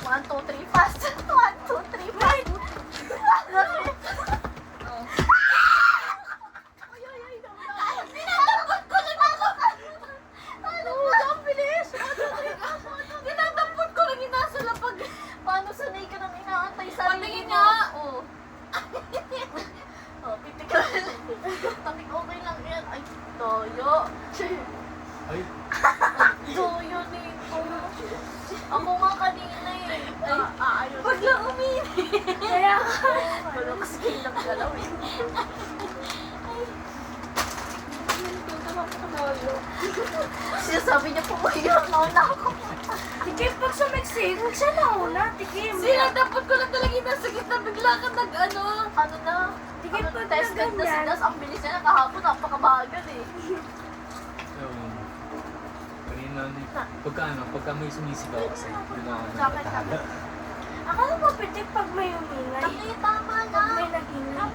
1, 2, 3, fast. 1, 2, 3, fast. Tinatampot ko na ako. Ano ba? Ang bilis. Tinatampot ko lang inasa lapag. Paano sanay ka nang inaantay sa Patingin nga. Oo. Oh, pitikal. Tapik okay lang yan. Ay, toyo. Ay, Toyo nito. Ako nga kanina eh. Ay, ayos. Wag lang umini. Kaya ka. Walang skill ng galaw eh. Sinasabi niya pumayang nauna ako. Tikim pag sumiksik, huwag siya nauna. Tikim. Sinadapat ko lang talaga yung nasa gitna. Bigla ka nag-ano. Ano na? Tikim Ano, pag test guide na ganyan. sinas. Ang bilis niya na kahapon. Napakabagal eh. kanina, pagka may sumisigaw kasi, yun ako Sa akin, nagtataga. Akala mo pitik pag may umingay. Ay, tama na. Pag may nag-ingay.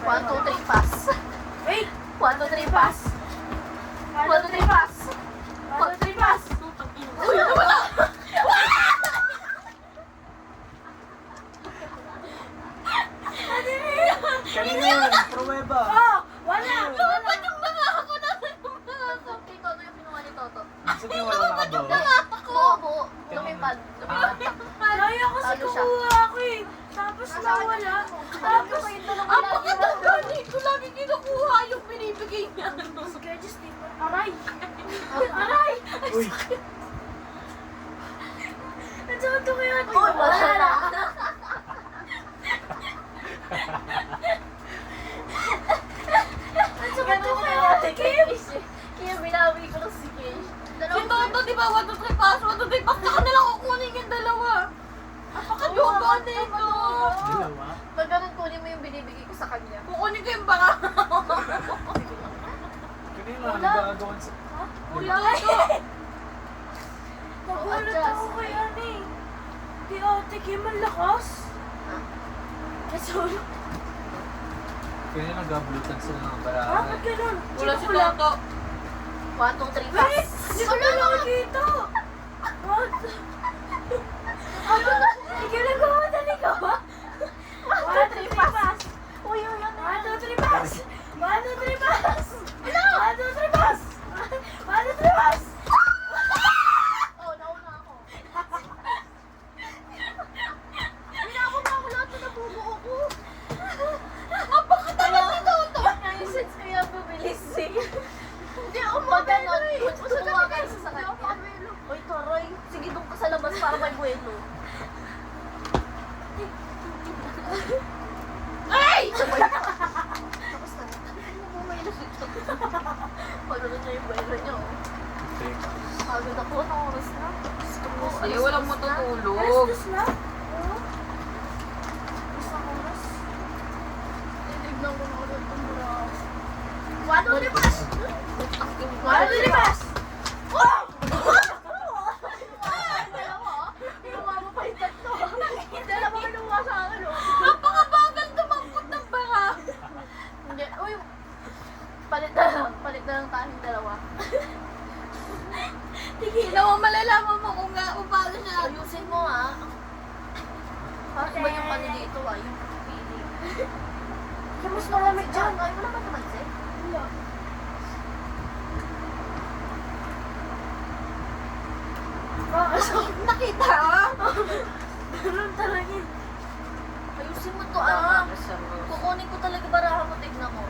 1, 2, 3, pass. Wait! 1, 2, 3, pass. 1, 2, 3, pass. 1, 2, 3, pass. Uy, ano wala? Kanina yun, pruweba. Oh! Wala! Lumapad yung mga ako na. Kay Toto yung kinuha ni Toto. Sabi mo wala nakabawa. Ako. Lumipad. Lumipad. Kaya kasi Talo siya. kukuha ako eh. Tapos nawala. Tapos yung dalawa lagi na. ko lagi kinukuha yung binibigay niya. Kaya just di ba? Aray! Aray! Uy, Nandiyan to kaya ito. Uy, wala na. Nandiyan to kaya ito, Kim. Kaya binawi ko lang si Kish. Si Toto, di ba? 1, 2, 3, pass. 1, 2, 3, pass. Saka nila kukunin yung dalawa. Napakaduga nito. dalawa. Pag ganun kunin mo yung binibigay ko sa kanya. Kukunin ko yung baka. Kanina, nagagawan sa... Wala ito. Nagulat ako kay ano eh. Di ate Kim ang lakas. Kasi Kanina nagabulutan sila ng barahan. bakit ganun? Wala si Wala. Toto. 1, 2, 3, Wait! pass. Hindi ko na nakikita. What? Ano? Sige na gawa na ni gawa. 1, 2, 3, pass. Uy, uy, ano 1, 2, 3, pass. 1, 2, 3, pass. 1, 2, 3, pass. 1, 2, 3, pass. Oh, nauna ako. Hinabot ako lahat na nabubuo ko. Napakatagal ni Toto. Yung sense kaya mabilis eh. Hindi ako maganon. Kumuha ka isa sa kanya. Uy, taray. Sige, doon ka sa labas para may buwelo. Ay! Sabay. Tapos na. Ano mo may nalito? Pagano niya yung buwelo niya. oh. Teka. Pagod ako. Anong oras na? Gusto ko. Kasi alas walang 2 na. matutulog. Alas 2 na? Oo. Isang oras. Titignan ko na ulit itong buras. Wado libas! Wado libas! Oh! Dalawa. Lumama pa yung tatlo. Dalawa ka luwa sa akin. Napakabagal tumampot ng baka. Hindi. Uy. Palit na lang tayong dalawa. Tignan mo, malalaman mo kung paano siya. Ayusin mo ah. Parang iba yung ano dito ah. Yung feeling. Kaya mas malamig dyan. Ay, wala ba naman sir? Wala. Nakita ah. Ganun talaga. Ayusin mo to ah. Kukunin ko talaga baraha mo. Tignan mo.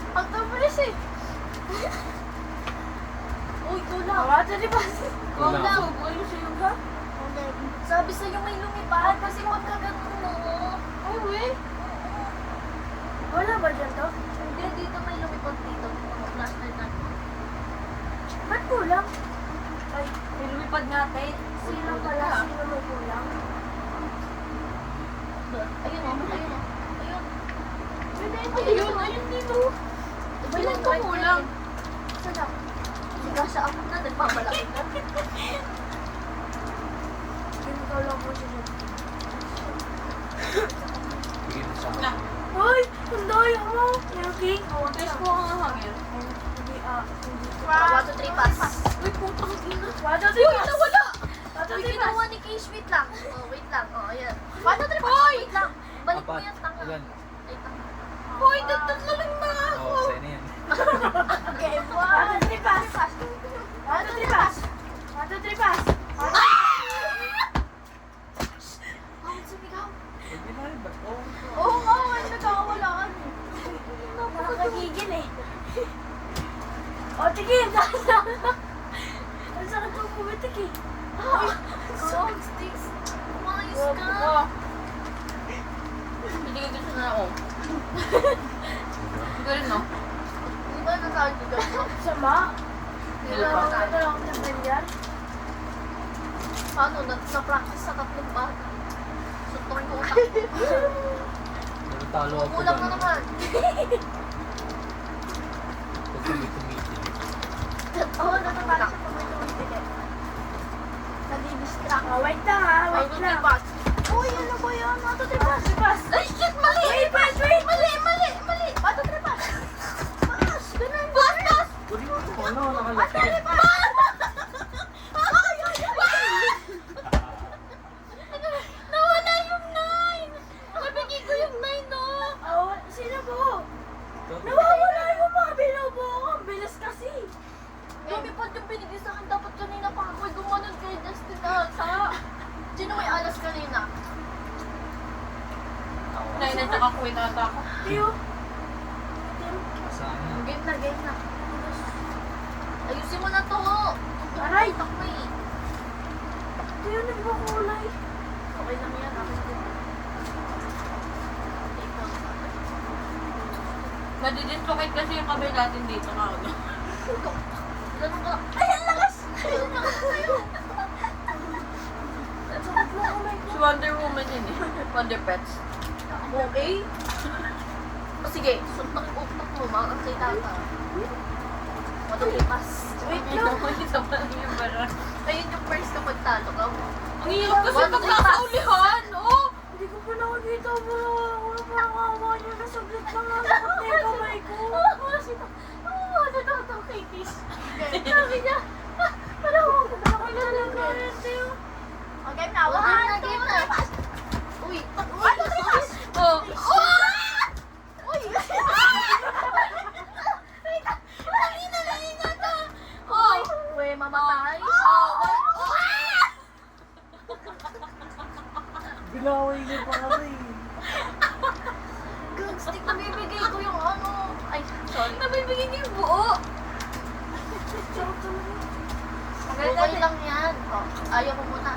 Ang tabilis eh. Uy, kulang. Wala, di ba? Kulang. Ayun sa'yo ka? Sabi sa'yo may lumipad kasi pagka ganun mo. Uy. Wala ba dyan to? Hindi, dito may lumipad dito. Flashlight na. Ba't kulang? Ay, may lumipad nga tayo. Sino pala? Sino may kulang? Ayun o, ayun o. Ayun. Ayun, ayun dito. Ilan ka kulang? Saan ako? Siga siya ako na, nagmamalaki na. Sino lang po siya? Bigyan mo sa akin. Hoy! Ang daya mo! Yung cake? Test ko ang hangin. Hindi, hindi. 1, 2, 3, pass. Wait, Putang ina. Pato, Uy, tripas. nawala! Pato, Uy, tripas. ginawa ni Kish. Wait lang. Oh, wait lang. Oh, ayan. Paano tripas? Wait lang. Balik mo Apat. yan, tanga. Ilan? Ay, tanga. Hoy, tatlo lang na ako. Oo, sa'yo na yan. Okay, Pato, tripas. Pato, tripas. Pato, tripas. Pato, Bakit sumigaw? Hindi na rin ba? Oo. Oo nga, ay nagkakawalaan. nakakagigil eh. O, tigil. Ang sakit mo pumitik eh. So, sticks. Umayos ka. Oh. Hindi ka gusto na ako. Galing no? Hindi ba nasabi ka? Sama. Nilabas Nilabas tayo. lang ng ganyan. Paano? Sa-practice sa tatlong bata. Suntukin ko utak ko. Pero talo ako Kulang na ba? naman. Pag tumitingin. Oo, natatala siya pag may tumitigil. Nadi-distract. Oh, wait lang ha. Wait lang. Uy, ano ba yan? Pato tripas. Tripas. Ay, shit! Mali! Wait, wait, wait. Mali! Pato tripas. Paas! Ganun! Paas! Uri mo ito. Ano? Pato Nakalaki. tripas! Nawala yung 9! Nabigay ko yung 9, no? Oh, sino po? Nawawala yung mga binubo ko. Ang bilis kasi. Lumipad yung binigay sa akin. Dapat kanina pa ako gumanon kay Justin Asa. Sino may alas kanina? Nay, at ako inata ako. Tiyo. Kasama. Game na. Ayusin mo na to. Aray. Takmo eh. Tiyo, nagbakulay. Okay lang yan. Ako sa dito. Nadidislocate kasi yung kamay natin dito ka. Ganun ka. Ay, ang lakas! Ganun ka kayo. Si Wonder Woman yun eh. Wonder Pets. Okay? O sige, suntok yung utak mo. Makakasita ka. Walang lipas. Wait Ito lang. ko isa pa lang yung bara. Ayun yung first kapag talo ka. Ang hirap kasi pag nakaulihan. Oh! Hindi ko pa nakakita mo. Wala pa nakawa niyo na saglit lang na sakot na yung kamay ko. Natatawa kay Kish. Sabi niya, parang ako Kailangan Tiyo. Okay na, game na. Uy, ano lipas? Oh! Uy! Mali na to! Uy! Uy, mamatay! Binaway niyo pa kami. Good stick, nabibigay ko yung ano. Ay, sorry. Nabibigay niyo yung buo. Okay lang yan. Oh, ayaw mo muna.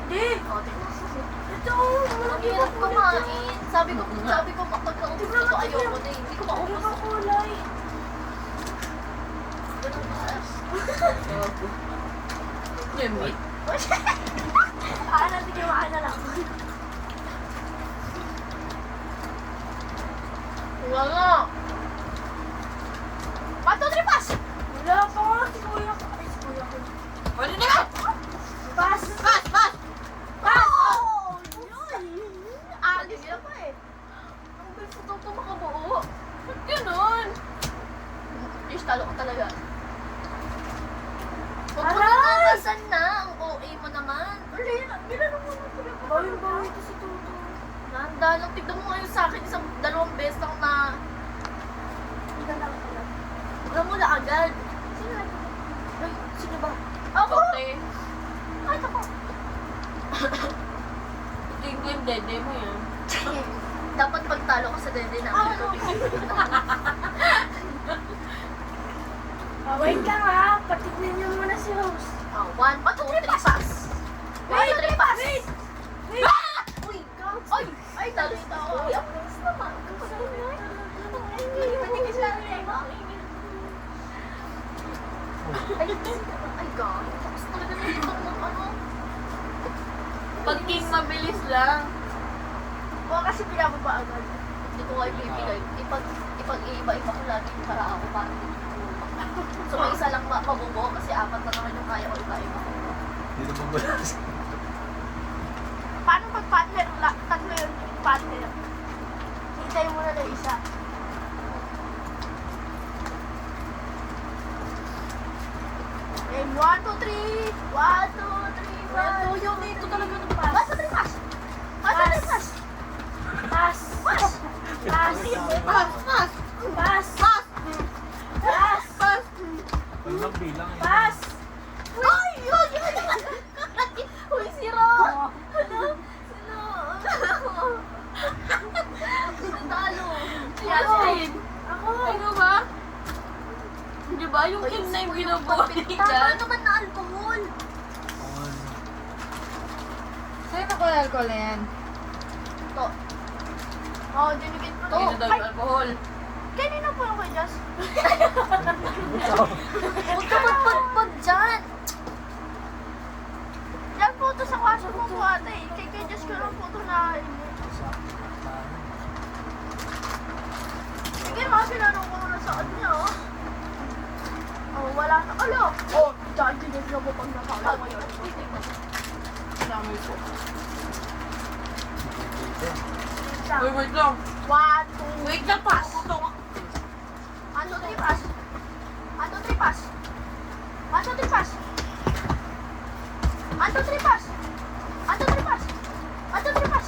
Hindi. Oh, tingnan mo. Ito. Ang hirap kumain. Sabi ko pag naubos ko to, ayaw ko na eh. Hindi ko Hindi maubos. ba kulay? Ganun ba? Yung meat. Natin yung na lang. Wala. Pato tripas! Wala pa nga si kuya ko. Ay, si kuya ko. Pwede na ka! Pass. Pass! Pass! Oh! Alis na pa eh. Ang bilis ito makabuo. Ba't ganun? Ish, talo ko talaga. Huwag mo Aray! na nakasan na. Ang OA mo naman. Uli, ginanong mo na talaga. Bawin-bawin ito si Toto. Nanda lang. Tignan mo ngayon sa akin. Dalawang beses lang na Hindi lang pala. namula agad. Sino na? Ay, sino ba? Ako! Kote. Ay, ako. Ito yung game dede mo yan. Dapat pagtalo ka sa dede na. Wait lang ha. Patignan niyo muna si Rose. Oh, 1, 2, 3, pass! 1, 2, 3, pass! Wait! Uy, gods! Ay! Ay, talo ito ako. Uy, ang bilis naman. Kapag mo na. Ang ingay. Patigil siya rin. Ang ingay. Ay, God. Tapos talaga na ito ng ano. Pag king mabilis lang. Oo, kasi pinababa agad. Hindi ko kayo bibigay. Ipag-iiba-iba ko lagi para ako pa. So, may isa lang mabubuo kasi 4 na naman yung kaya ko iba-iba. Dito ba balas? Paano pag partner? Tatlo yung partner. Hintay mo na ng isa. Eh, 1, 2, 3. 1, 2, 3, 1, 2, Yung dito talaga ng pass. 1, 2, 3, pass. 1, 2, 3, pass. Pass. Pass. Pass. Pass! Pass! Pass. Pass! Pass. Pass! Walang bilang eh. Pass. Ay! Yun! Uy, zero! Ano? Sino? Talo. Yasin! Ako. Ano ba? Di ba yung team na yung binubuhay Tama dyan? naman na alcohol. On. Sa'yo na ko alcohol na yan? To. Oh, dinigit ko Hindi to. na daw yung alcohol. Kanina po yung kay Jess. Huwag ka magpagpag dyan. Yan po to sa kaso mo po ate. Kay Jess ko lang po to na. Sige mga sinanong ko na sa kanya oh. Oh, wala na. Ala! Oh, dahil dinigit na mo pag nakala mo yun. Dami ko. Isa. Wait, wait lang. 1, 2, Wait lang, pass! 1, 2, 3, pass. 1, 2, 3, pass. 1, 2, 3, pass. 1, 2, 3, pass. 1, 2, 3, pass. 1, 2, 3, pass.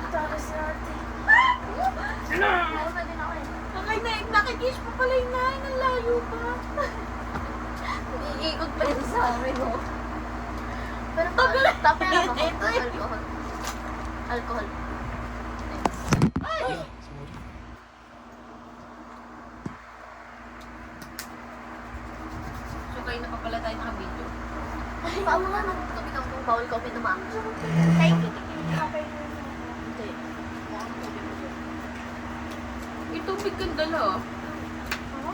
Tapos natin. Meron na din ako eh. Nakikiss pa pala yung nain. Ang layo pa. Iikot pa yun sa amin, oh. Pero tapera ako. Alcohol. Alcohol. Sorry. So, kayo na pa pala tayo nakabidyo. Bawal nga nung tubig ang bawal ka uminom. Kay Okay. Hindi. Mukhang tubig mo yun. May tubig kang dala. Ano?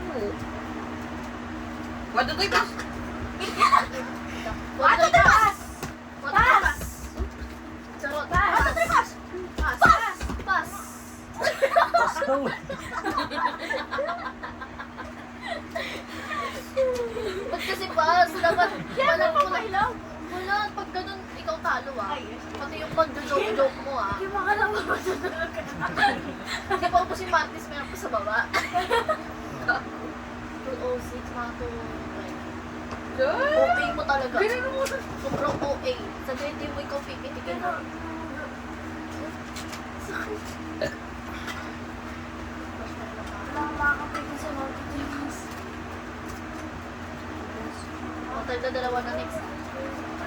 Oo. Wala tayo pass! 1, 2, 3, pass! 1, 2, 3, pass! Charot. 1, 2, 3, pass! Pass! Pass! Pass! Pass daw. Ba't kasi pass? Dapat walang lang. Wala, pag ganun, ikaw talo ah. Pati yung pag-joke mo ah. Hindi mo ka lang matutulog ka. Hindi pa po si Matis, meron pa sa baba. 206, mga 2. OA mo talaga. Ganun mo na. Sobrang OA. Sa hindi mo ikaw pipitikin mo. Wala makakapigil sa mga tigas. O, tayo dalawa na next.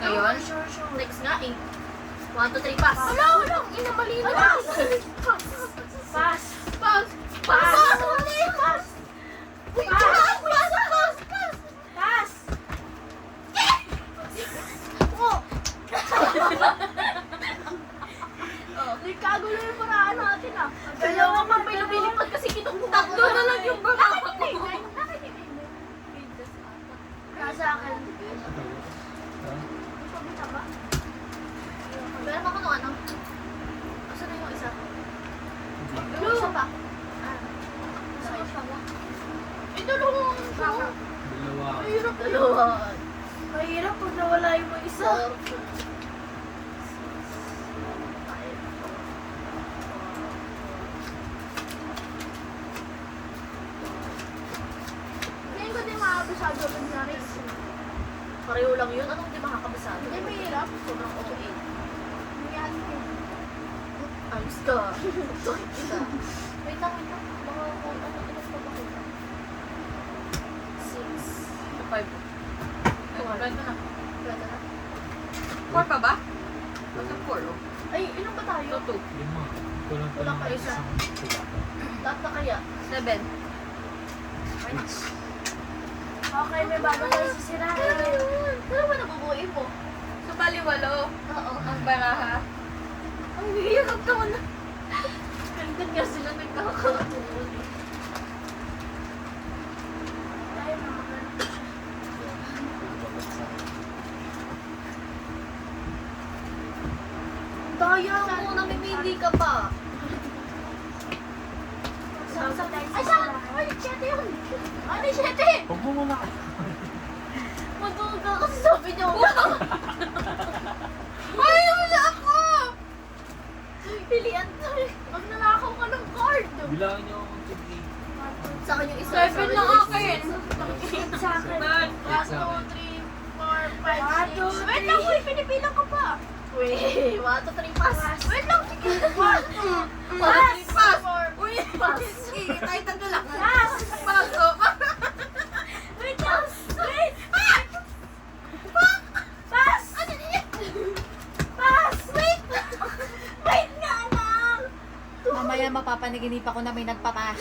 Ngayon? Sure, sure. Next nga eh. 1, 2, 3, pass. Wala, wala. Inamali na. Pass! Pass. Pass! Pass! Pass! Mali! Pass! Pass! Pass! Pass! Pass! Pass. Oh! Nagkagulo yung paraan natin ah. Dalawa man may lumilipad kasi kinukuha. Tatlo na lang yung baba. Nasa akin. Meron ako nung ano? Asa na yung isa? Yung isa pa. Isa pa ba? Ito nung Dalawa. mahirap dalawa. Mahirap pag nawala yung mga isa. Ngayon ko din makakabasado ng naris. Pareho lang yun. Anong di makakabasado? Hindi, mahirap. Sobrang OA. Ayos ka. Sorry kita. Wait lang, wait lang. Baka kung ano, ilas pa ba kita? 6. 5. Pwede na. Pwede na. 4 pa ba? Basta 4 oh. Ay, ilan ba tayo? 2. 5. Kulang pa Kulang lang pa isa. isang tula. Lahat na kaya? 7. Six. Okay, may bago tayo sisirain. Ano ba nabubuin mo? So, bali 8 Oo. ang baraha. Ang hirap naman na. Ganyan nga sila nagkakatuon. Tayo na maganda. Kaya mo, namimili ka pa. Saan tayo Ay, saan? sisirain? Ay, 7 yun. Ano yung 7? Huwag mo muna. Maduga kasi sabi niyo. Ay, wala ako! Pilian to eh. Pag nanakaw ka ng card. Bilangin niyo ang tigil. Sa akin yung isa. 7 lang akin. Sa akin. 1, 2, 3, 4, 5, 6. Wait lang, uy, pinipilang ko pa. Wait, 1, 2, 3, pass. Wait lang, sige. 1, 2, pass. 4, Uy, pass. sige, tayo tatlo lang. Pass! Paso. Wait lang! Wait! Pass! Pass! Wait! Wait nga lang! Mamaya mapapanaginipa ko na may nagpapas.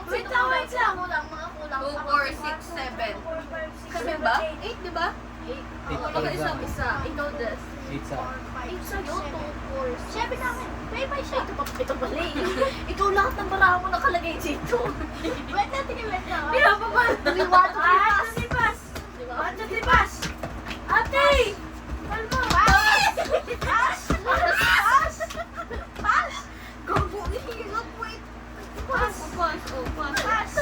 Wait lang, wait lang. Kulang, mga kulang. 2, 4, 6, 7. 7 ba? 8, di ba? 8 Isa, isa. Ikaw, Des. 8 sa akin. 8 sa'yo, 2, 4. 7 namin. Bye-bye siya. Ito pala eh. Ikaw lahat ng barahan mo nakalagay dito. Wait natin, wait na. Pinapabal! May 1, 2, 3, pass. Ate, pass! Diba? Ate, pass! Ate! Kalma! Pass! Pass! Pass! Pass! Gago, nihilap, wait. Pass! Pass, oh, pass. Pass!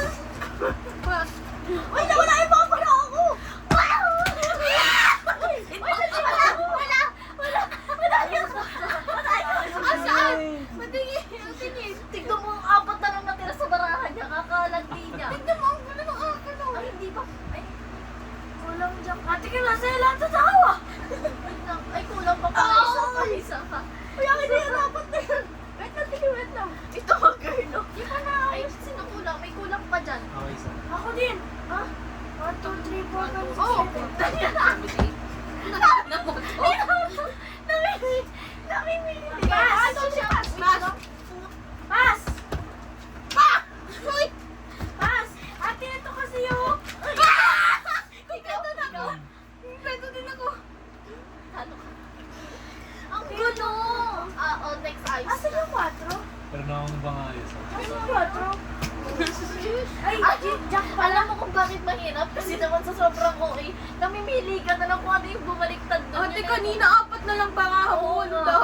Pass. Uy, nawala yung mga para ako! Wow! Uy, wala! Wala! Wala! Wala yun! Wala yun! Asaan? Matingin! Matingin! Tignan mo ang apat na lang natira sa barahan niya. Kakalandi niya. Tignan mo ang gano'n ng akin. Ay, hindi ba? Ay, Kulang dyan. Ate, kinasaya lahat sa tawa! wait lang. Ay, kulang pa pala. Isa pa, isa pa. Uy, akin na yan. Apat na yan. Wait lang, tingin, wait lang. Ito ang girl. Di ba na? Ay, sino kulang? May kulang pa dyan. Okay, isa. Ako din! Ha? 1, 2, 3, 4, 5, 6, Oo. 7. Namimili. Pass! Ano siya? Pass! Pass! Uy! Pass! Ate, ito kasi yung... Ikaw na ako. Ito din ako. Talo ka. Ang gulo! Oh, next ice. Asan yung 4? Pero na akong bangayos. Asan yung 4? Ay, Jack pala. Alam mo kung bakit mahirap? Kasi naman sa sobrang okay, namimili ka na lang kung ano yung bumaliktad doon. Ate, kanina 4 na lang Oo pangahon. nga.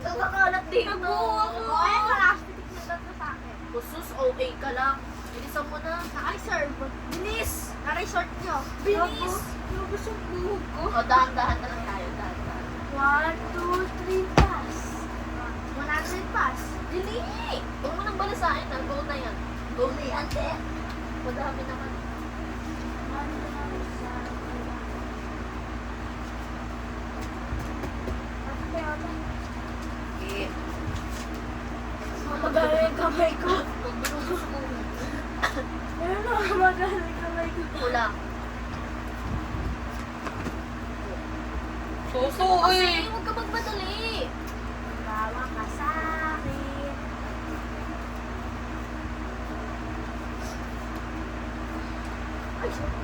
Nakakalat dito. Nabuo ako. Ay, last titik na tatlo sa akin. Kusus, okay ka lang. Bilisan mo na. Naka-reserve. Bilis! Na-resort nyo. Bilis! Lubos ang buhok ko. O, dahan-dahan na lang tayo. Dahan-dahan. 1, 2, 3, pass. 100 pass. Dili! Huwag mo nang balasahin na. Go na yan. Go na yan, te. Madami naman. Eh, Magaling yung kamay ko. Huwag mo nang susukuhin. Ayun na, magaling yung kamay ko. Kulang. Soso Kasi, eh. huwag ka magmadali. Bawa ka sa akin. Ay, sorry.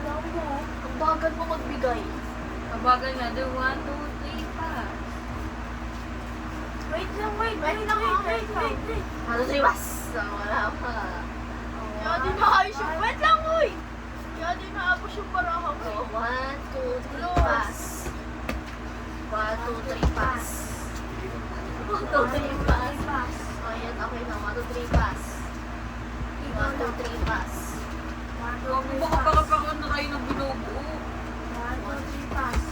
Wala mo. Ang bagal mo magbigay. Kabagal nga, 1, 2, 3 pa. Wait lang, wait lang. Ano si Bas? Wala pa. Kaya di maayos yung... Wait lang, uy! Kaya di naabos yung baraha ko. 1, 2, 3, pass. 1, 2, 3, pass. 1, 2, 3, pass. O, yan. Okay na. 1, 2, 3, pass. 1, 2, 3, pass. Baka pagkakaroon na kayo ng binubuo. 1, 2, 3, pass.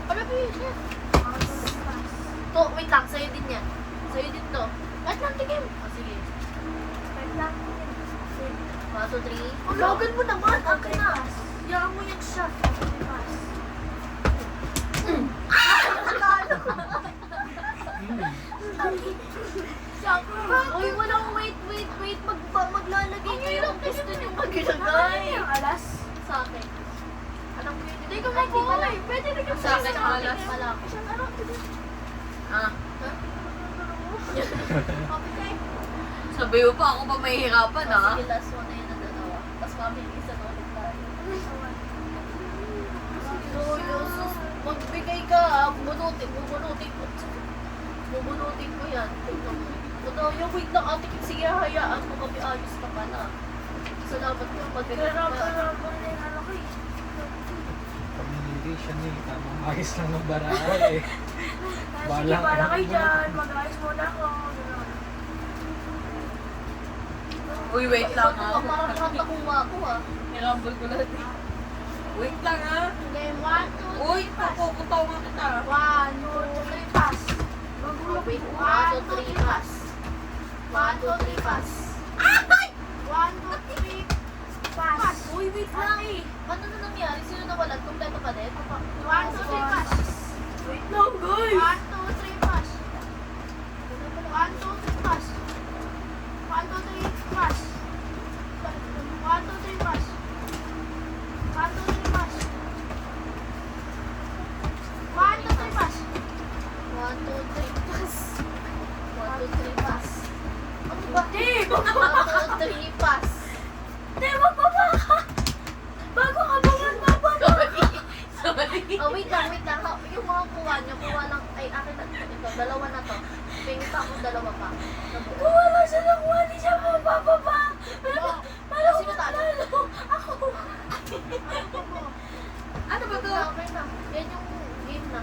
Ano ba yun? 1, 2, 3, pass. To, wait lang. Sa'yo din yan. Sa'yo din to. Wait lang, tingin. O, sige. Wait lang. 1, 2, 3. Ang logan mo naman. Okay na. Yaan mo yan siya. Pass. Uy, walang wait. Maglalagay kayo kung gusto nyo maglagay. Yung alas. Sa akin. Alam ko yun. Hindi ko Ay, di pala. Pwede rin yung Sa akin, alas. Wala ako. Ah, Okay. sabi mo pa ako pa mahihirapan ah. Sige, last one na yun na dalawa. Tapos kami, isa na ulit tayo. So, Yosus, magbigay ka. Bubunutin ko. Bubunutin ko yan. Tingnan mo. Yung wait lang, ate. Sige, hayaan mo kami. Ayos ka pala. Salamat ka. Magbigay ka. Garap-garap na yung ano ko eh. Communication eh. Tamang ayos lang ng baraha eh. Sige, Balang- bala kayo dyan. Mag-ayos muna ako. Ganun. Uy, wait lang ah. Parang katakuha ako ah. Nirambol ko lahat eh. Wait lang ah. Game 1, 2, Uy, papupunta wait. 1, 2, 3, pass. 1, 2, 3, pass. 1, 2, 3, pass. Uy, wait lang. Ano na nangyari? Sino nawalan? Kompleto pa din? 1, 2, 3, pass. Wait lang, guys. 1, 2, 3, pass. 1, 2, 3, pass. 1, 2, 3, pass. 1, 2, 3, pass. 1, 2, 3, pass. 1, 2, 3, pass. 1, 2, 3, pass. 1, 2, 3, pass. Ano ba? 1, 2, 3, pass. Hindi, magbaba ka. Bago ka ba magbaba? Oh, wait lang. Yung mga kuha nyo, kuha lang. Ay, akin na ito. Dalawa na to. Pengi pa akong dalawa pa. Nabuo. Kuha lang siya ng kuha, di siya mabababa. Sino talo? Ako. Ano ba to? Okay na. Yan yung game na.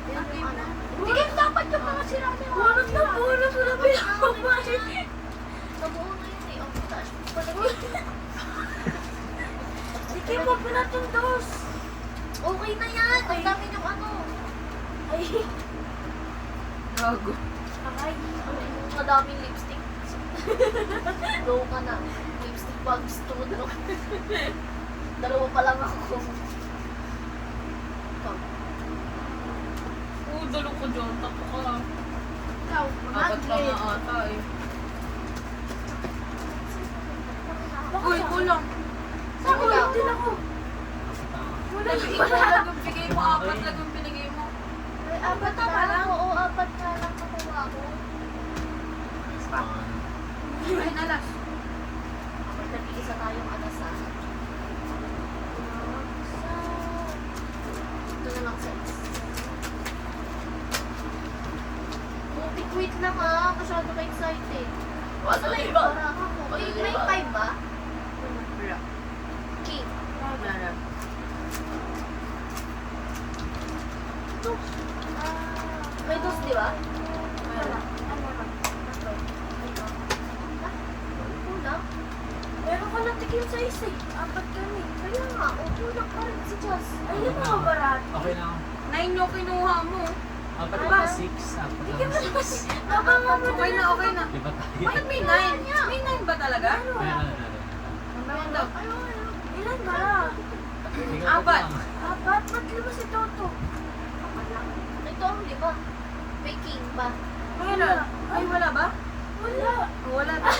Yan yung ano. Hindi dapat yung mga sira na yung Bunot na bunot. Wala pinakababa. Nabuo na yun eh. Oh, taas. Palagay. Sige, mapinat yung dos. Okay na yan. Ang dami yung ano. Ay. Gago. Ay. Madaming lipstick. Go ka na. Lipstick bags to. Dalawa pa lang ako. Ikaw. Oo, dalo ko dyan. Tapo ka. Ikaw. Apat pa nga ata eh. Uy, kulang. Ako, din ako. Wala lang bigay mo. Apat lang yung binigay mo. Ay, apat na lang. Oo, apat na lang nakuha ko. Ay, nalas. Okay, nag-iisa tayong anasan. Ito na lang sets. Wait lang ah. Masyado ka excited. Ano na yung para ako? May 5 ba? Wala. King. Wala na. May 2, di ba? Wala. Kulang. Meron ka lang tigil sa isa eh. Apat kami. Kaya nga, kulang pa rin si Jazz. Ayun mga barat. Okay na ako. 9 yung kinuha mo. Apat Diba? na 6. Apat na 6. Okay na, okay na. Diba tayo? Bakit may 9? May 9 ba talaga? Meron. Meron daw. Ilan ba? Ikaw Apat. lang. Apat? Ba't lima si Toto? Ito ang 5. May king ba? Meron. Ay, wala ba? Wala. Wala daw.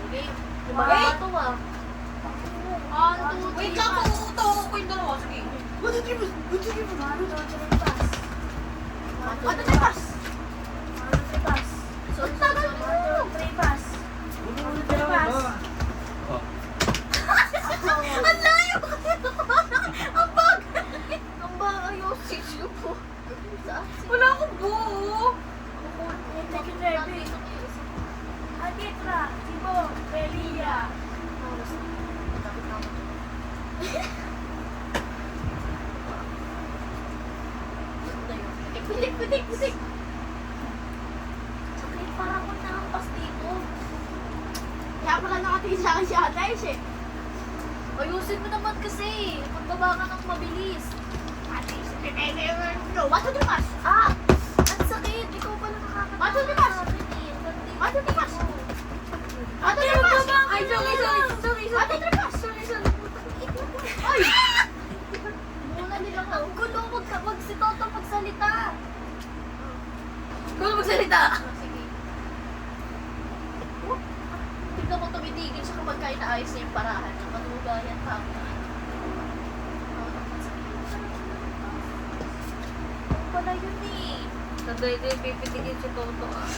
Game. Diba? Wait! Ito ah. 1, 2, 3, Wait lang, tutuko ko yung dalawa. Sige. Ano to pass? Ano na pass? Ano to pass? Sorry, sorry. 3 pass. pass. Oh. Ang layo! Ang bag! Ang bag, ayos. Sisyo po. Saan? Wala akong buo. Take it, Rebe. Aditra, Tibo, Belia. Pitik! Sakit, parang ko nakampas dito. Kaya pala nakatingin sa akin si Ate eh. Ayusin mo naman kasi. Magbaba ka ng mabilis. Ate, Wato di pas! Ah! Ang sakit! Ikaw pala nakakatawa. Wato di pas! Wato di pas! Wato di pas! Ay, sorry. Wato di pas! Ay! Muna nila ka. Ang gulo. Wag si Toto magsalita. Kung magsalita. Sige. Tignan mo tumitigil siya kapag kain na ayos niya yung parahan. Matugayan pa ako. Pala yun eh. Sa day pipitigil si Toto ah.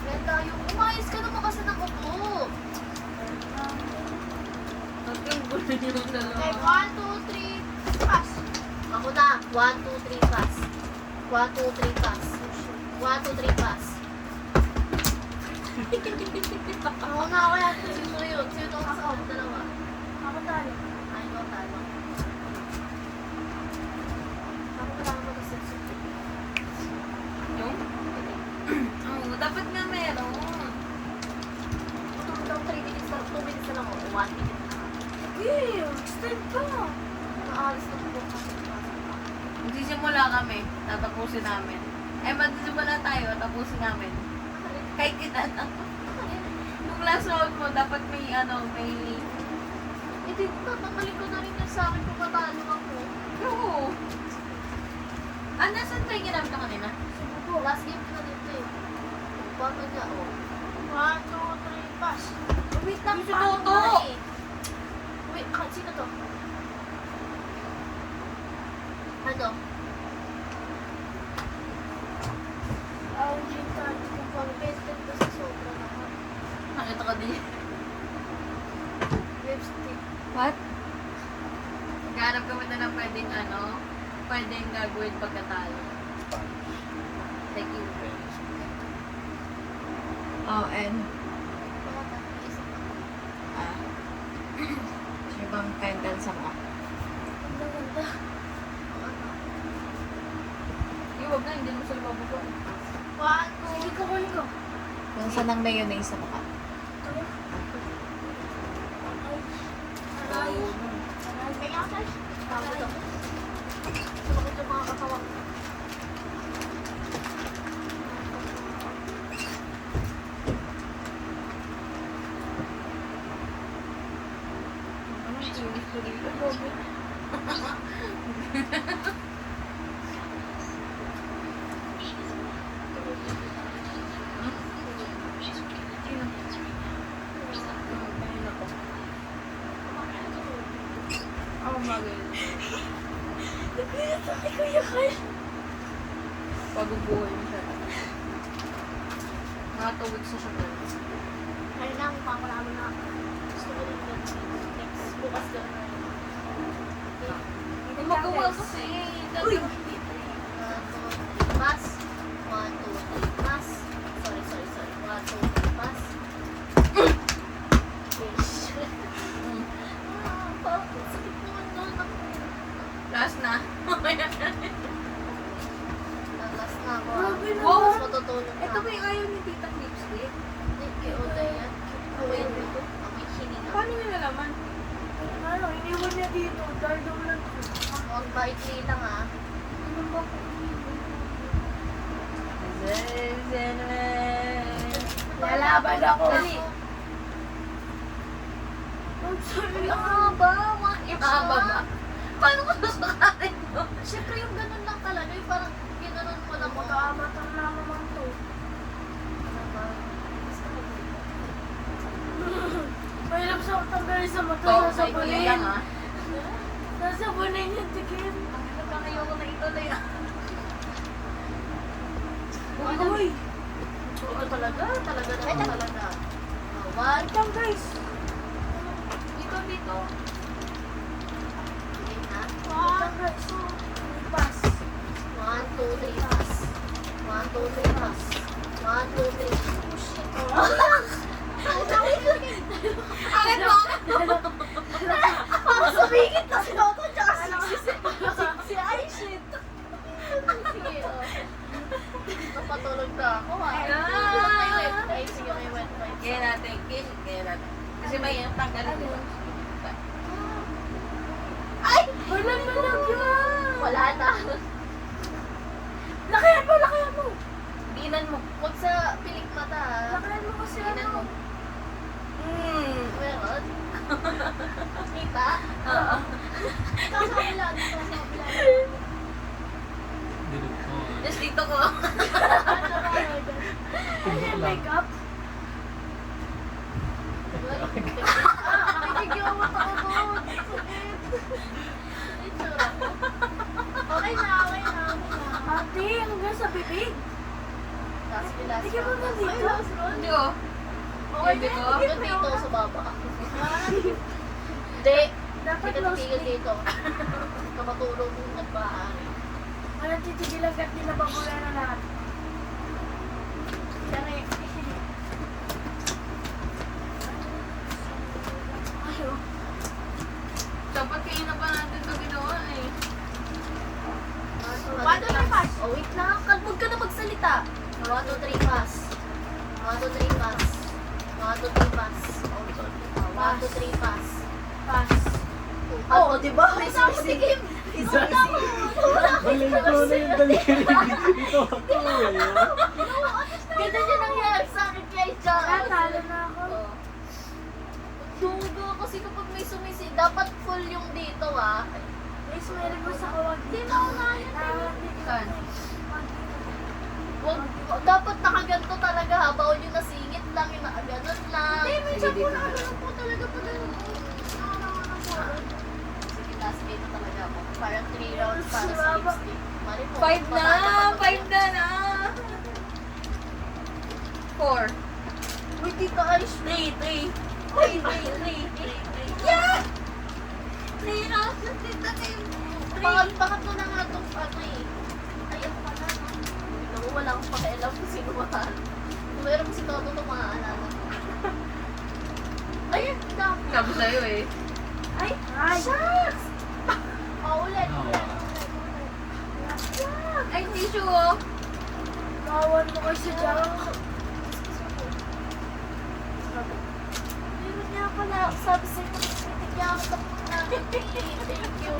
Yan tayo. Umayos ka naman kasi ng upo. Ang gulo niyo ng Okay, dalawa. 1, 2, 3, pass. Ako na. 1, 2, 3, pass. 1, 2, 3, pass. 1, 2, 3, pass. Ako na ako yan. Sino yun? Sino ang sa dalawa? Ako talo. Ay, ikaw talo. Ako kailangan mo kasi Yung? Oo, dapat nga meron. Ito daw 3 minutes lang. 2 minutes na lang ako. 1 minute na. Okay, extend pa. Maalis na po kasi. Magsisimula kami, tatapusin namin. Eh, magsisimula tayo, tapusin namin. Kahit kita na. Yung last round mo, dapat may may... Eh, di ko tatanggalin ko na rin yan sa akin kung matalo ako. Oo. Ah, nasan ba yung ginamit ko kanina? Last game ko na dito eh. Paano niya, oh. 1, 2, 3, pass. Wait lang, Yung paano Toto! na eh. Wait, sino to? Ano? Yung card ko pang tested ko sa sobra naman. Nakita ko din. Lipstick. What? Naghanap kami na ng pwedeng gagawin pagkatalo. Thank you. Oh, and Mga isa pa. sino bang pendant sa mukha? Ang ganda. Ano? Huwag na, hindi mo sila mabubuo. 1, 2, sige ko ko. Kung saan ang mayonnaise sa mukha? Aray. Kaya ka, tawag ito. Sumakit yung mga kakawang. Ano yung tulis ko dito? Oh my God. Nagpinat kay Kuya Kyle. Pagubuhay mo siya. Mga 2 weeks na siya pala. Ayun lang, papalaman na ako. Gusto ko rin yan. Next, bukas ka na. Magawa kasi. Uy! 1, 2, 3, pass. 1, 2, 3, pass. Sorry. 1, 2, 3, pass. Fish. Bakit? Sakit naman doon ako. Last na. Last na ako. Wow! Mas matutulog na. Ito ba yung ayaw ni Tita Lipstick? Hindi, kay Oday yan. Kuwin dito. Ang may hininga. Paano niya nalaman? Ano, iniwan niya dito. Dahil daw lang. Ang baitli lang ah. Ano ba? Lalaban ako. Dali. Ang sorry. Ang haba, mga inch Haba na. ba? Paano ko susakarin mo? Siyempre yung ganun lang talaga. Yung parang ginanon mo lang. Mag-aamatan na naman to. Mahirap sa tanggalin sa mata. Oh, Sasabunin. lang ah. Sasabunin yung tikim. Ayoko na ito na yan. Uy! Oo talaga. Talaga naman talaga. One. Itang guys. Dito. Game na. Itang guys. Pass. 1, 2, 3, pass. 1, 2, 3, pass. 1, 2, 3. Oh shit. Akit mo! Parang sumigit na si Toto tsaka si Ay shit. Sige oh. Napatulog na ako ah. May wet wipe. Sige may wet wipe. Kaya natin. Kasi may tanggalin dito. Ay! Wala na lang yun. Wala na. Lakayan mo. Dinan mo. Huwag sa pilik mata ah. Lakayan mo kasi Dinan mo. ano. Meron? Kita? Oo. Ito sa kabila. Dito sa kabila. Dinig ko. Just dito ko. Ayan, makeup. Nakikigyawat ako doon. Itsura ko. Okay na. Ate, hanggang sa bibig. Last round. Sige mo na dito. Ay, last round. Hindi ko. Okay, Hindi ko. Hanggang dito sa baba. Hindi. Dapat Hindi ka close titigil dito. dito. Kamatulog yung nagbahan. Wala titigil agad din nababula na lahat. Kaya Ayaw. Dapat kayo na pa natin ito ginawa eh. One, two, three, pass. Oh, wait lang. Huwag ka na magsalita. 1, 2, 3, pass. 1, 2, 3, pass. 1, 2, 3, pass. 1, 2, 3, pass. Pass. Oh, di ba? Isa mo si Kim. Isa mo. Balay ko na yung daliri. Ito ako eh. Ganun yung nangyari sa akin kay John. Talo na ako. Dugo kasi kapag may sumisi, dapat full yung dito ah. May sumere mo sa kawag. Di na unahin. Saan? Wag, dapat nakaganto talaga ha. Bawal yung nasingit lang, yung nakaganon lang. Hindi, minsan po nakaganon po talaga po na. Sige, last date na talaga ako. Parang 3 rounds para sa lipstick. Mali po. 5 na! 5 na na! 4. Uy, tita Aish. 3. Yeah! 3 rounds na tita Kim. Pangatlo na nga itong ano eh. Ay, ako pala. Naku, wala akong pakialam kung sino mahal. Kung meron si Toto ito maaalala ko. Ayun, dami. Sabi sa'yo eh. Ay, shucks! Ulit. Ay, tissue oh. Kawan mo kayo sa Jack. Meron niya pala. Sabi sa'yo, nagsitig niya ako tapos na. Thank you.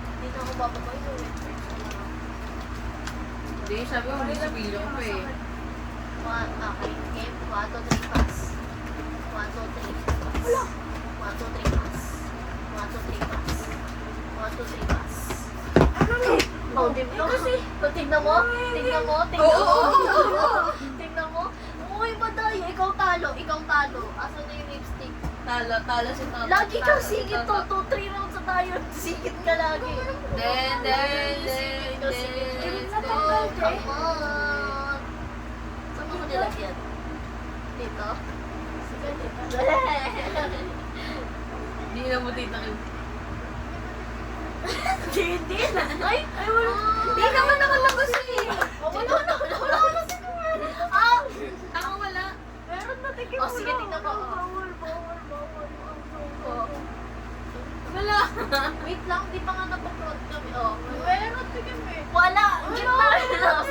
Hindi na ako bababay. Hindi, sabi mo, hindi sabihin ko eh. Okay, game. 1, 2, 3, pass. 1, 2, 3, pass. 1, 2, 3, pass. 1, 2, 3, pass. 1, 2, 3, pass. Oh, di ba? Tingnan mo. Tingnan mo. Tingnan mo. Uy, baday. Ikaw talo. Asan na yung lipstick? Talo si Toto. Lagi kang sigit to. 2, 3 rounds na tayo. Sigit ka lagi. Then. Oh, come on. Saan mo nilagyan? Dito? Sige, dito. Hindi na mo tita Kim. Hindi na. Ay, wala. Hindi naman nakalabas eh. Wala si Kuya. Ah! Ako wala. Meron na tigil. Oh, sige, tingnan ko. Oh. Wala. Wait lang, di pa nga napaprod kami. Oh, meron tigil eh. Wala. Gitna.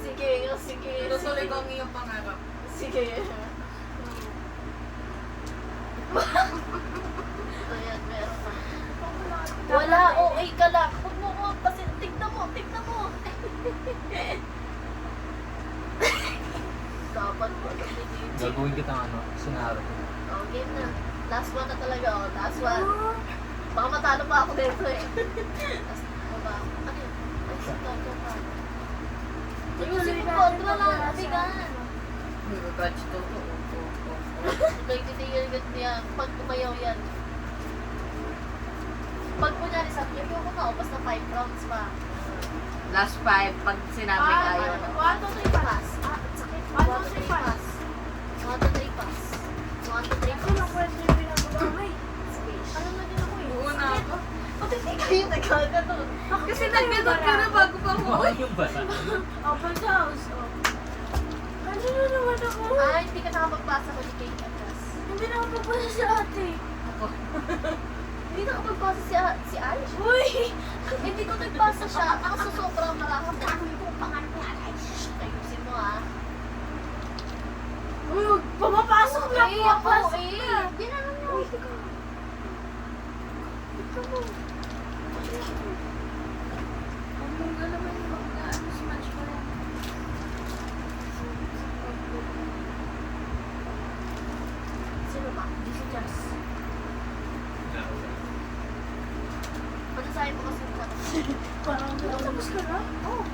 Sige. Tutuloy ko ang iyong pangarap. Sige. Ayan, meron na. Wala, okay ka lang. Huwag mo ko pasin. Tignan mo. Dapat ko. Gagawin kitang scenario. Oh, game na. Last one na talaga. Oh, last one. Baka matalo pa ako dito eh. Last baba. Ano yun? Ay, ito pa. Ayusin mo po. Ito lang. Bigan. Catch Toto. Nagtitigil niya. Pag tumayaw yan. Pag kunyari sa akin, yung ko na, na 5 rounds pa. Last 5 pag sinabing ayaw na. 1, 2, 3, pass. Ah, sakit. 1, 2, 3, pass. 1, 2, 3, pass. 1, 2, 3, Ako pass. lang pwede yung pinagawa mo eh. Ano na din ako eh. Oo na ako. Pati hindi kayo nagkagato. Kasi nagganot ka na bago pa mo. Baka yung basa. Open house. Oh. Ano na naman ako? Ah, hindi ka nakapagpasa ko ni Kate Atlas. Hindi na ako pupunta sa ate. Hindi nakapagpasa si Alice. Uy! Hindi ko nagpasa siya. Ako sa sobrang maraming dami kong pangarap ni Alice. Ayusin mo ah. Uy, pumapasok lang Okay, po. ako Pasok eh. na. Hindi na lang Uy, yun. teka. Ang galaman mo na smash ko lang. Sino ba? Hindi si Jess. Panasahin mo kasi sa Parang tapos ka na? Oo.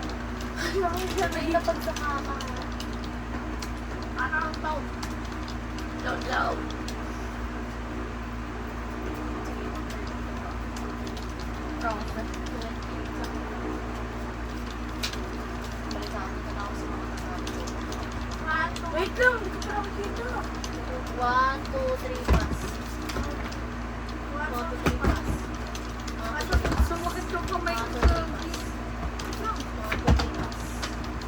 May lapag sa kama. Parang taon. Low. Promise na. Wait lang, hindi ko pa nakikita. 1, 2, 3, pass. 1, 2, 3, pass. Sumakit yung kamay ko. 1, 2, 3, pass. 1, 2, 3, pass.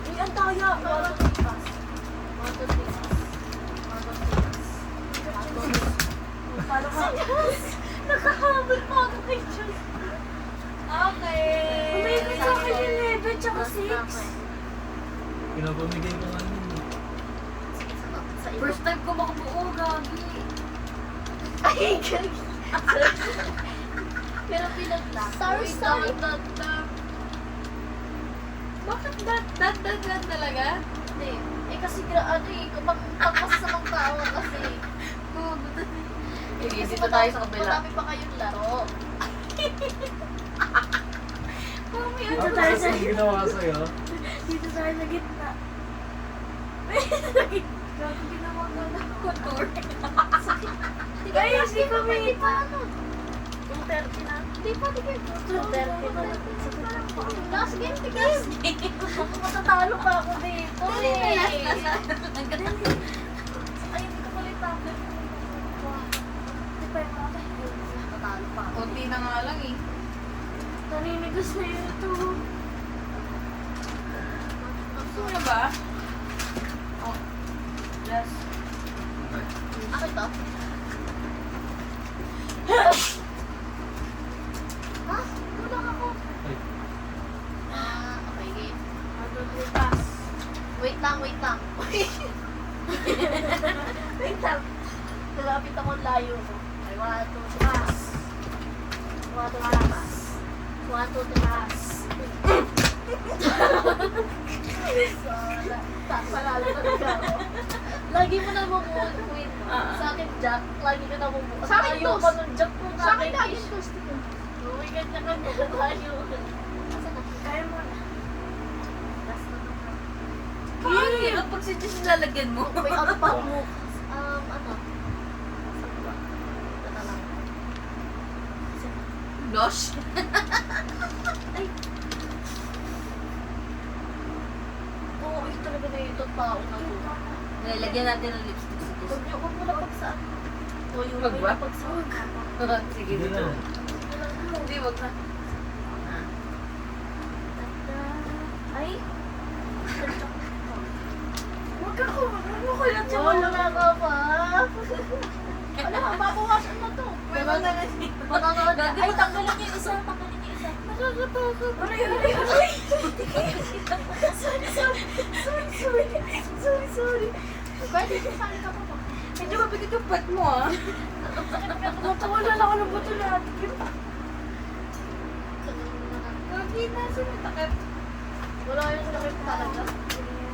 Uy, ang taya. 1, 2, 3, pass. 1, 2, 3, pass. 1, 2, 3, pass. 1, 2, 3. Paano ka? Nakahabol pa ako kay Diyos. Okay. Umibig sa akin yung 11 tsaka 6. Pinapamigay ko nga yun. Sige, sa iyo. First time ko makabuo, gagi. Ay, galing. Pero star star. Bakit dat talaga? Hindi. Eh kasi ano eh, kapag masasamang tao kasi. Dito tayo sa kabila. Madami pa kayong laro. Dito tayo sa Ang ginawa sa'yo? Dito tayo sa gitna. Grabe ginawa ko na contour. Ay, hindi ko may Paano? 2:30 na. Hindi pa, di kayo. 2:30 na. Last game, tigil. Ako matatalo pa ako dito. Dali na, eh. last na. Ay, hindi ko pala yung tablet. Hindi pa yung tablet. Natalo pa. Kunti na nga lang eh. Naninigas na yun ito. Gusto mo na ba? Oh. Last. Ako ito. Ha? Kulang ako. Ay, Okay, game. Matutupas. Wait lang. Wait lang. Nalapit ako ang layo ko. Ay, 1, 2, 3, pass. 1, 2, 3, pass. 1, 2, 3, pass. Palalo talaga ako. Lagi mo na win. Sa akin, Jack. Lagi ka na bumubuo. Sa akin, Ayaw toast. pa nung jack ko Sa akin, lagi Kish. toast. Okay, kanya-kanya tayo. Asan na? Kaya mo na. Last na naman. Ang hirap pag si Jess lalagyan mo. Wait, ano pa mo? Ano? Saan ba? Ito na lang. Blush? Oo, ito talaga na yung tao na to. Lalagyan natin ng lipstick si Jess. Huwag mo na pagsaan. O, yung Wag ba? pagsaan. Sige, hindi dito. na. Hindi, wag na. Ay! Huwag ako. Ano ko lang siya? Wala na ka pa! Wala, babawasan na to. May mga na Mananood na. Ay, tanggalin niyo yung isa. Tanggalin niyo yung isa. Nakakatakot. Aray. Sorry. Pwede, sali ka pa ba? Medyo mabigat yung pat mo ah. Natawalan ako ng buto na Ate Kim. Gagi na, sumitakip. Wala yung sakit talaga.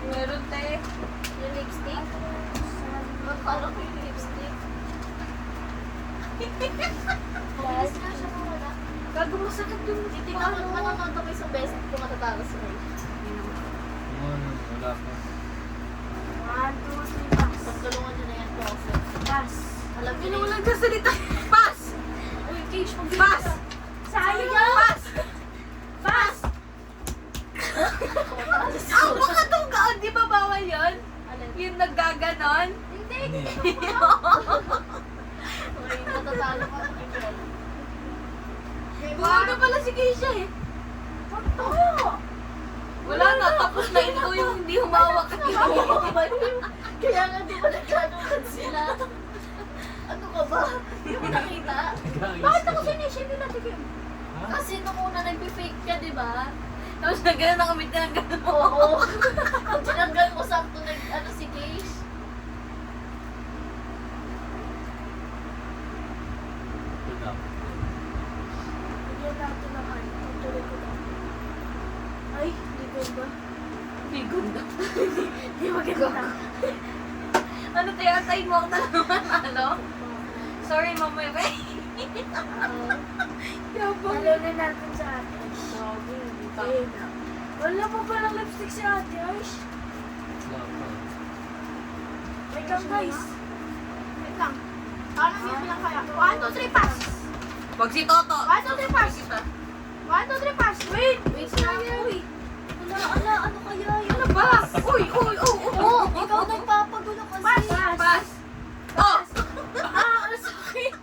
Meron te. Yung lipstick. Akala ko yung lipstick. Bilis na siya mawala. Gago masakit yung Titingnan ko manonood ako isang beses kung matatalo si Ray. Wala pa. 1, 2, 3, pass. Pagtulungan niyo na yan po ako. Pass. Alam niyo Hindi na mo yun. lang sasalita. Pass! Uy, Kish, mag-game Pass! ka. Sayang! Pass! Pass! Ah, baka itong gaan, di ba bawal yun? Alin? Yung naggaganon? Hindi, Hindi. Okay, matatalo ka ng April. Buhay na pala si Keisha eh. Wala na, tapos na ikaw yung hindi humawak at Kaya nga di ba nagkanunan sila? Ano ka ba? Hindi mo nakita? Bakit ako sinisip yung natikim? Ha? Kasi nung una nagbe-fake ka, di ba? Tapos na gano'n nakamit ka ng gano'n. Oo. Pag tinanggal mo sakto ano si Kish. Wala. Bigyan natin ng ano. Tutuloy ko lang. Ay, hindi ko ba? Bigon ka. Hindi maganda. Ano tayo, antayin mo ako na naman, ano? Sorry, mama. Yabang. Lalo na natin sa atin. Ayun na. Wala pa palang lipstick si Ate Aish. Wala pa. Wait lang guys. Wait lang. Paano yun lang kaya? 1, 2, 3, pass! Wag si Toto. 1, 2, 3, pass! 1, 2, 3, pass! Wait! Wait lang. Uy! Ano kaya yun? Ano ba? Uy, uy, oh, Oo, ikaw nagpapagulo kasi. Pass! Oh! Ah, sakit!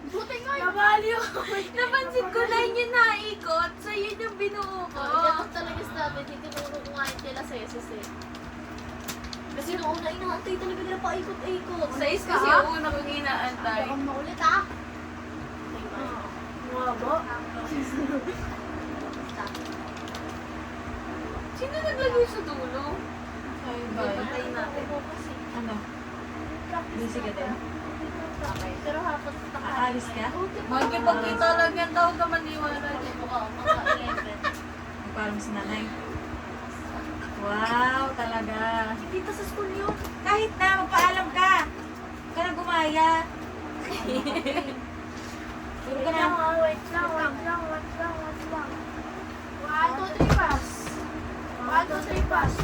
Buti nga yun. Nabali ako. Napansin ko na yun yung naikot. So, yun yung binuo ko. Ganun talaga sa atin. Tinuturo ko nga yun kila sa SS eh. Kasi noong una, inahantay talaga nila paikot-ikot. Sa is kasi yung una kong inaantay. Baka maulit ah. Wabo. Sino naglagay sa dulo? Ay, Patay natin. Ano? Busy ka din? Okay. Pero hapon Ah, Alis ka? Magkipagkita lang yan daw ka maniwala. Parang si nanay. Wow, talaga. Dito sa school yun. Kahit na, magpaalam ka. Huwag ka na gumaya. Puro ka na. Wait lang. 1, 2, 3, pass. 1, 2, 3, pass.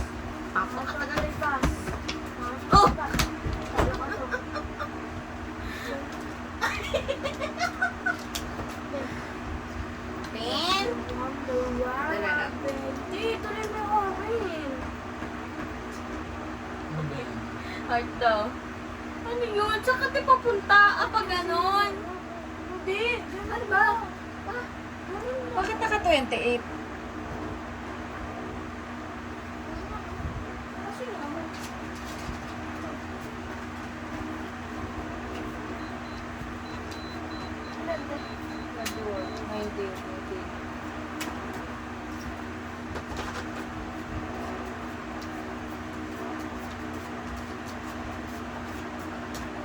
Oh! Pen? Tuloy mo yung orin. Ano ba yan? Heart daw. Ano yun? Saan ka di papunta? Pag ganon? Hindi. Ano ba? Bakit naka 28?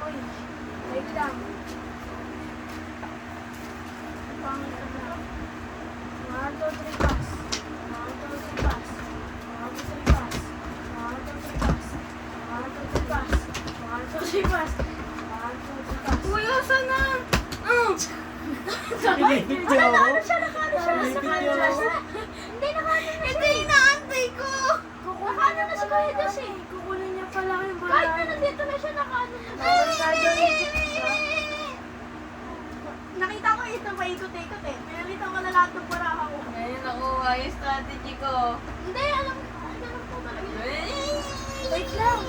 Uy, wait lang. Pangit ka na. 1, 2, 3, pass. 1, 2, 3, pass. 1, 2, 3, pass. 1, 2, 3, pass. 1, 2, 3, pass. 1, 2, 3, pass. 1, 2, 3, pass. Uy, asan na? Nakano siya. Hindi, inaantay ko! Nakano na si Kuya Des eh. Kukunin niya pala yung bala. Kahit na nandito na siya, nakano na Nakita ko ito, paikot-ikot eh. Pinalita ko na lahat ng baraha ko. Ngayon nakuha yung strategy ko. Hindi, alam po talaga. Wait lang.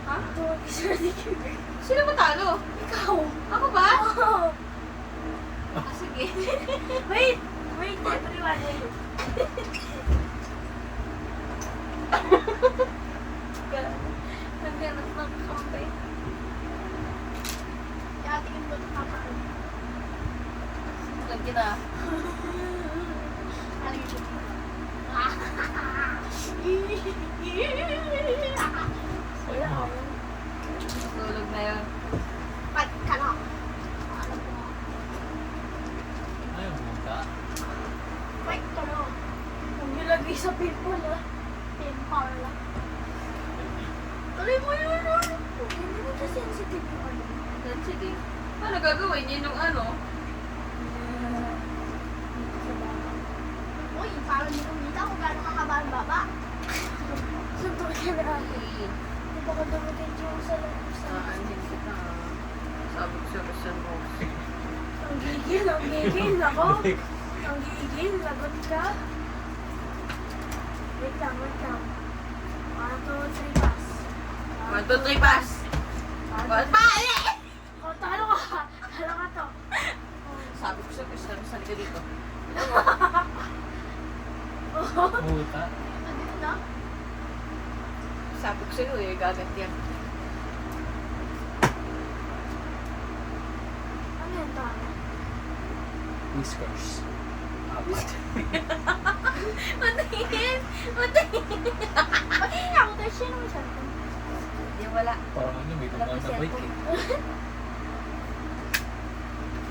Ha? Sorry. Sino matalo? Ikaw. Ako ba? Oh. Ah, sige. Wait, everyone. Wait. Nagganap ng kampe. Kaya tingin ko ito kapain. Alam kita. Ano yun? Wala ako. Tulog na yun. Pat ka na. Ayaw mo ka? Pat ka na. Kung nilagay sa pinball ah. Pin power lang. Tuloy mo yun. Hindi mo kasi sensitive yung ano. Sensitive. Paano gagawin yun yung ano? Uy, parang hindi kumita kung gano'ng kakaba ang baba. Suntok ka na ako. Hindi ba ka dumating yung sa Aanin kita. Sabi ko sa Christian Box. Ang gigil. Ako. Ang gigil. Lagot ka. Wait lang. 1, 2, 3, pass. 1, 2, 3, pass! Pali! Oh, talo ka. Talo ka to. Sabi ko sa Christian, saan ka dito? Puta. Nandito na? Sabi ko sa'yo eh, gaganti yan. Ano yan talo? Whiskers. Apat. Matingin! Pati ako tayo siya naman siya. Hindi, wala. Parang ano, may tumaon na bike eh.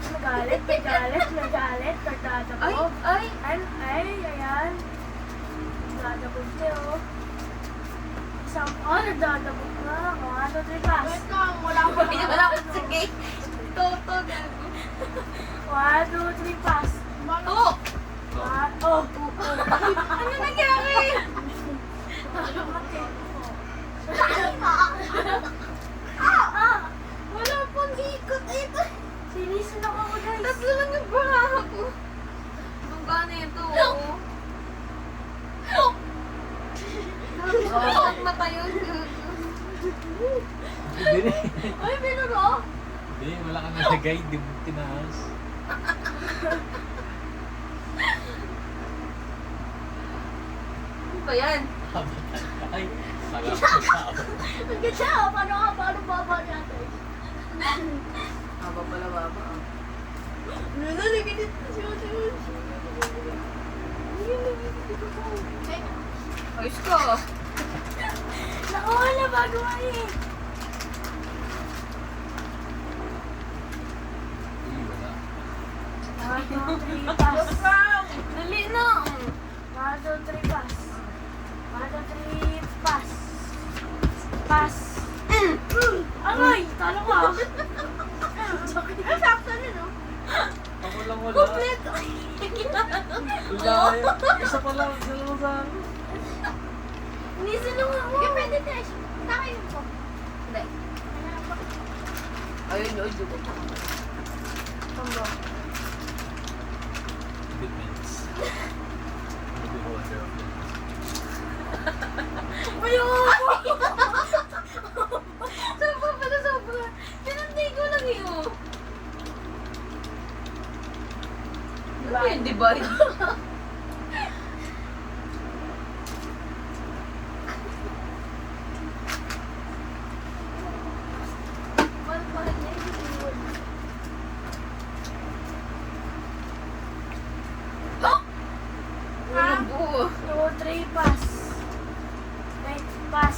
Nagalit. Nagdadabog. Ay! Ayan. Nagdadabog siya, oh. Nagdadabog na. 1, 2, 3, pass. Wait lang, wala ko Wala ko sige. Toto, gago. 1, 2, 3, pass. Oh! Oh. Ano nangyari? Wala pang ikot ito. Sinisin ako ko, guys. Tatlo lang yung baraha ko. Ang gana ito, oh. Ang mata yun. Hindi rin. Uy, binuro. Hindi, wala ka nalagay. Di mo tinaas. Ano ba yan? Ay, kala ko sa tao. Ang ganda, paano baba niya ito? Haba pala baba. ah. Nalalagay dito siya. Ayos ko. Nakuha na bago eh. pass. Dali na. 1, 2, 3, pass. 1, 2, 3, pass. Pass. Aray! Talo ka. Ang sakto na, no? Ako lang wala. Kompleto. Wala. Isa pa lang. Dalawa sa ano. Nisinungan mo. Okay, pwede na. Nakain ko. Hindi. Ayun, yun. Tombo. Depends. Ano ba wonder of it? Sobra pala, sobra. Pinantay ko lang yun. Ano yun, divide? Mahal niya yung iwan. Walang buo. 2, 3, pass. Wait, pass.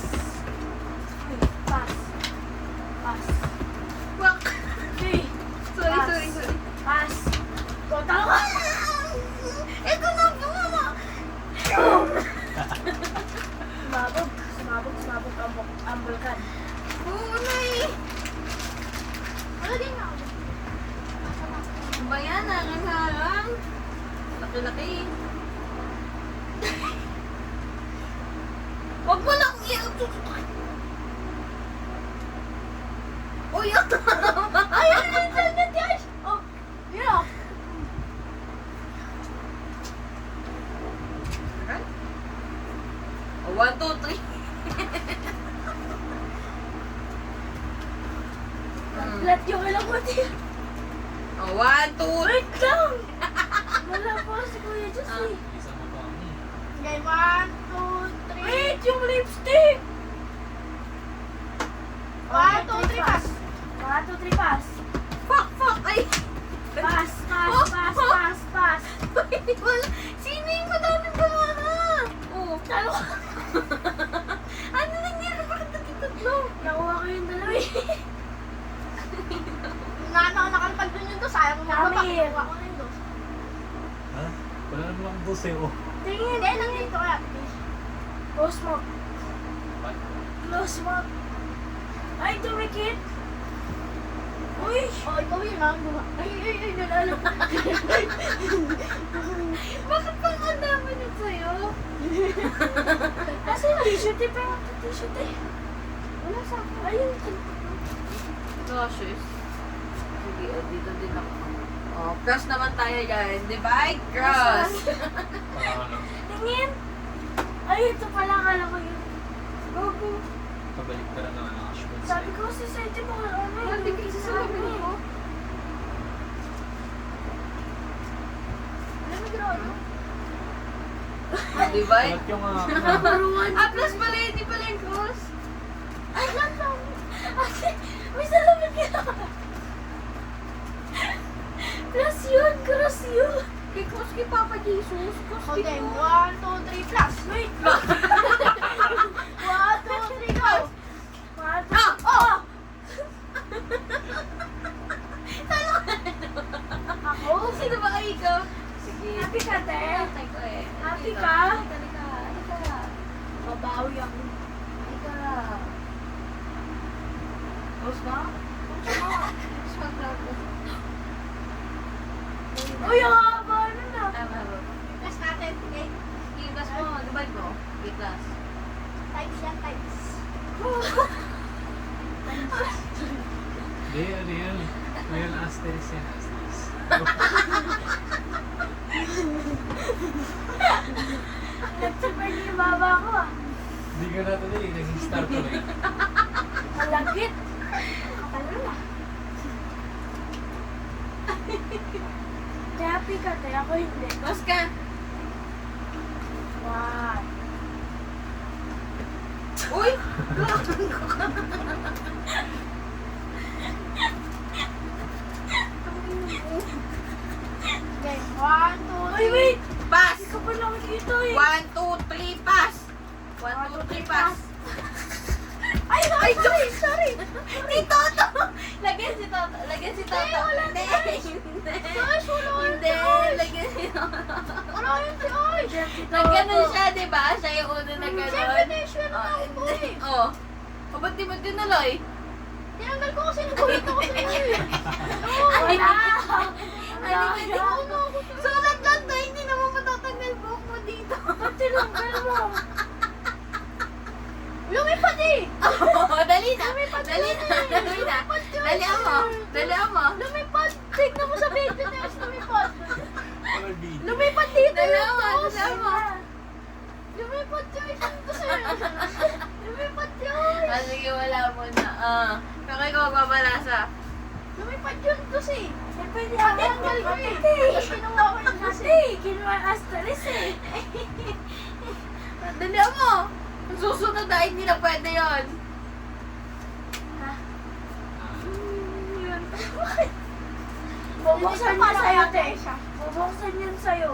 Pass. Pass. Wak. 3, Sorry. pass. Go, talo ka. Ito na, bumama. Sumabog ang bulkan. Oo na eh. Ano din ako? Ang bayan, ang harang. Laki-laki. Huwag mo lang i-tutukan. Uy, Ayun na yung salda, Tiash! Oh, yeah. Oh, 1, 2, 3. Flat yung ilang ko din. Oh, 1, 2, Wait lang! Wala pa si Kuya Josie. Isa mo pa kami. Okay, 1, 2, 3. Wait, yung lipstick! 1, 2, 3, pass. 1, 2, 3, pass. Fuck, ay. Pass, pass. Wala. Sino yung madaming banana? Oh, Talo ka. ano nangyari? Bakit nagtitatlo? Nakuha ko yung dalawa eh. Nakalpag dun yun to. Sayang mo Kami. magpapakuha ko rin doon. Ha? Wala naman akong dose oh. Tingin, Hindi, nandito kaya. Close mo. What? Close mo. Ay, tumikit. Uy! Oh, ikaw yun ah. Ay, nalalo. Bakit pang ang dami nun sa'yo? Kasi yung t-shirt eh, pero yung t-shirt eh. Wala sa akin. Ayun. Cautious. Sige, dito din ako. Oh, cross naman tayo dyan. Divide, cross. Ano? Tingin. Ay, ito pala. Akala ko yun. Gogo. Pabalik ka na ng Ashwood. Sabi ko si Sete mo ano eh. Hindi kasi sabi mo. Alam mo, Grolo? Divide. Ba't yung Ah, plus pala, hindi pala yung cross. Ay, lang lang. Ate, may salamat ka. Plus yun, cross yun. Kay cross kay Papa Jesus. Cross Okay, din 1, mo. 2, 3, plus. Wait. 1, 2, 3, go! Mata. Oh! Ako? Sino ba kayo ikaw? Sige. Happy ka, te? Tatay ko eh. Happy ka? Halika. Babawi ako. Halika. Close ba? Close mag-vlog ko. Uy, ang haba na na. Tama ba? Plus natin, okay? Sige, class mo. Divide mo. Okay, class. Times yan, times. Real asterisk yan. Asterisk. Nag-super niyo yung baba ko ah. Hindi ka na tuloy. Nag-star ko eh. Malagkit. Nakatalo na. Te, happy ka, te. Ako hindi. Close ka. Wow. Uy! Okay, 1, 2, 3. Uy, wait! Pass! Hindi ka pa nakikita eh. 1, 2, 3, pass! 1, 2, 3, pass! Ay, sorry! Si Toto! Lagyan si Toto. Lagyan si Toto. Hindi. Gosh, wala Hindi. Lagyan ba? Siya yung una na gano'n. Siyempre, na-sure na ako po eh. Oo. O, ba't di mo tinuloy? Tinanggal ko kasi nagulit ako sa iyo eh. Wala! Sulat lang to, hindi naman matatanggal buhok mo dito. Ba't tinanggal mo? Lumipad eh! Dali na. Dali na. Dali na. Dalihan mo. Dalihan mo. Lumipad! Tignan mo sa video na yung lumipad. Walang video. Lumipad dito Dalihan mo. yung Dalihan mo. Lumipad yung isang to sa'yo. Lumipad yun. Ah, sige, wala mo na. Kaya ikaw magbabalasa. Lumipad yun to si. Eh, pwede ako Tinanggal ko eh. Ate, Tapos kinuha ko yung kasi. Ate, kinuha ang asteris eh. Dalihan mo. Ang susunod na, hindi na pwede yun. Bubuksan niya sa'yo, te. Bubuksan yan sa'yo.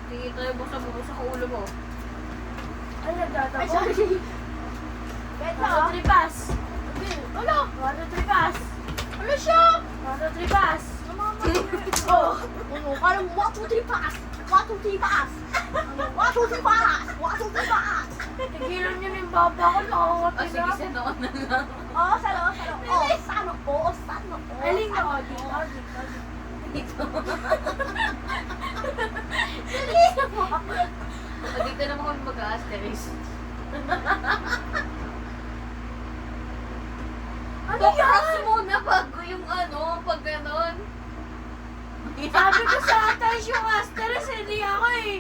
Sige, tayo buksan ko ulo mo. Ay, nagdadako. Ay, sorry. Wait lang ah. 1, 2, 3, pass. Wala. 1, 2, 3, pass. Wala siya. 1, 2, 3, pass. Oh. Ano? Parang 1, 2, 3, pass. 1, 2, 3, pass. 1, 2, 3, pass. 1, 2, 3, pass. Tigilan niyo na yung baba ko. Nakakapit O, sige, sanoon na lang. Oh, salo. Oh, sano. Oh, sano. Aling na ako. Dito. Dito. Dali mo. O, dito naman kami mag-a-asterisk. Ano Cross yan? muna bago yung pag ganon. Sabi ko sa atas yung asteris, hindi ako eh.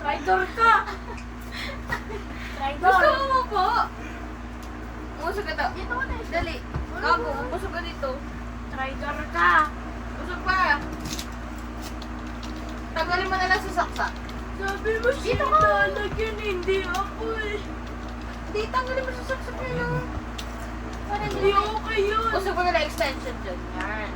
Traitor ka. Gusto Traitor. mo po? Umusog ka to. Dito ko na. Dali. Gago, umusog ka dito. Traitor ka. Usog pa. Tanggalin mo na lang sa saksak. Sabi mo siya lalagyan, hindi ako eh. Hindi, tanggalin mo sa saksak yun. Para Hindi okay yun. Usog mo na lang extension dyan. Yan.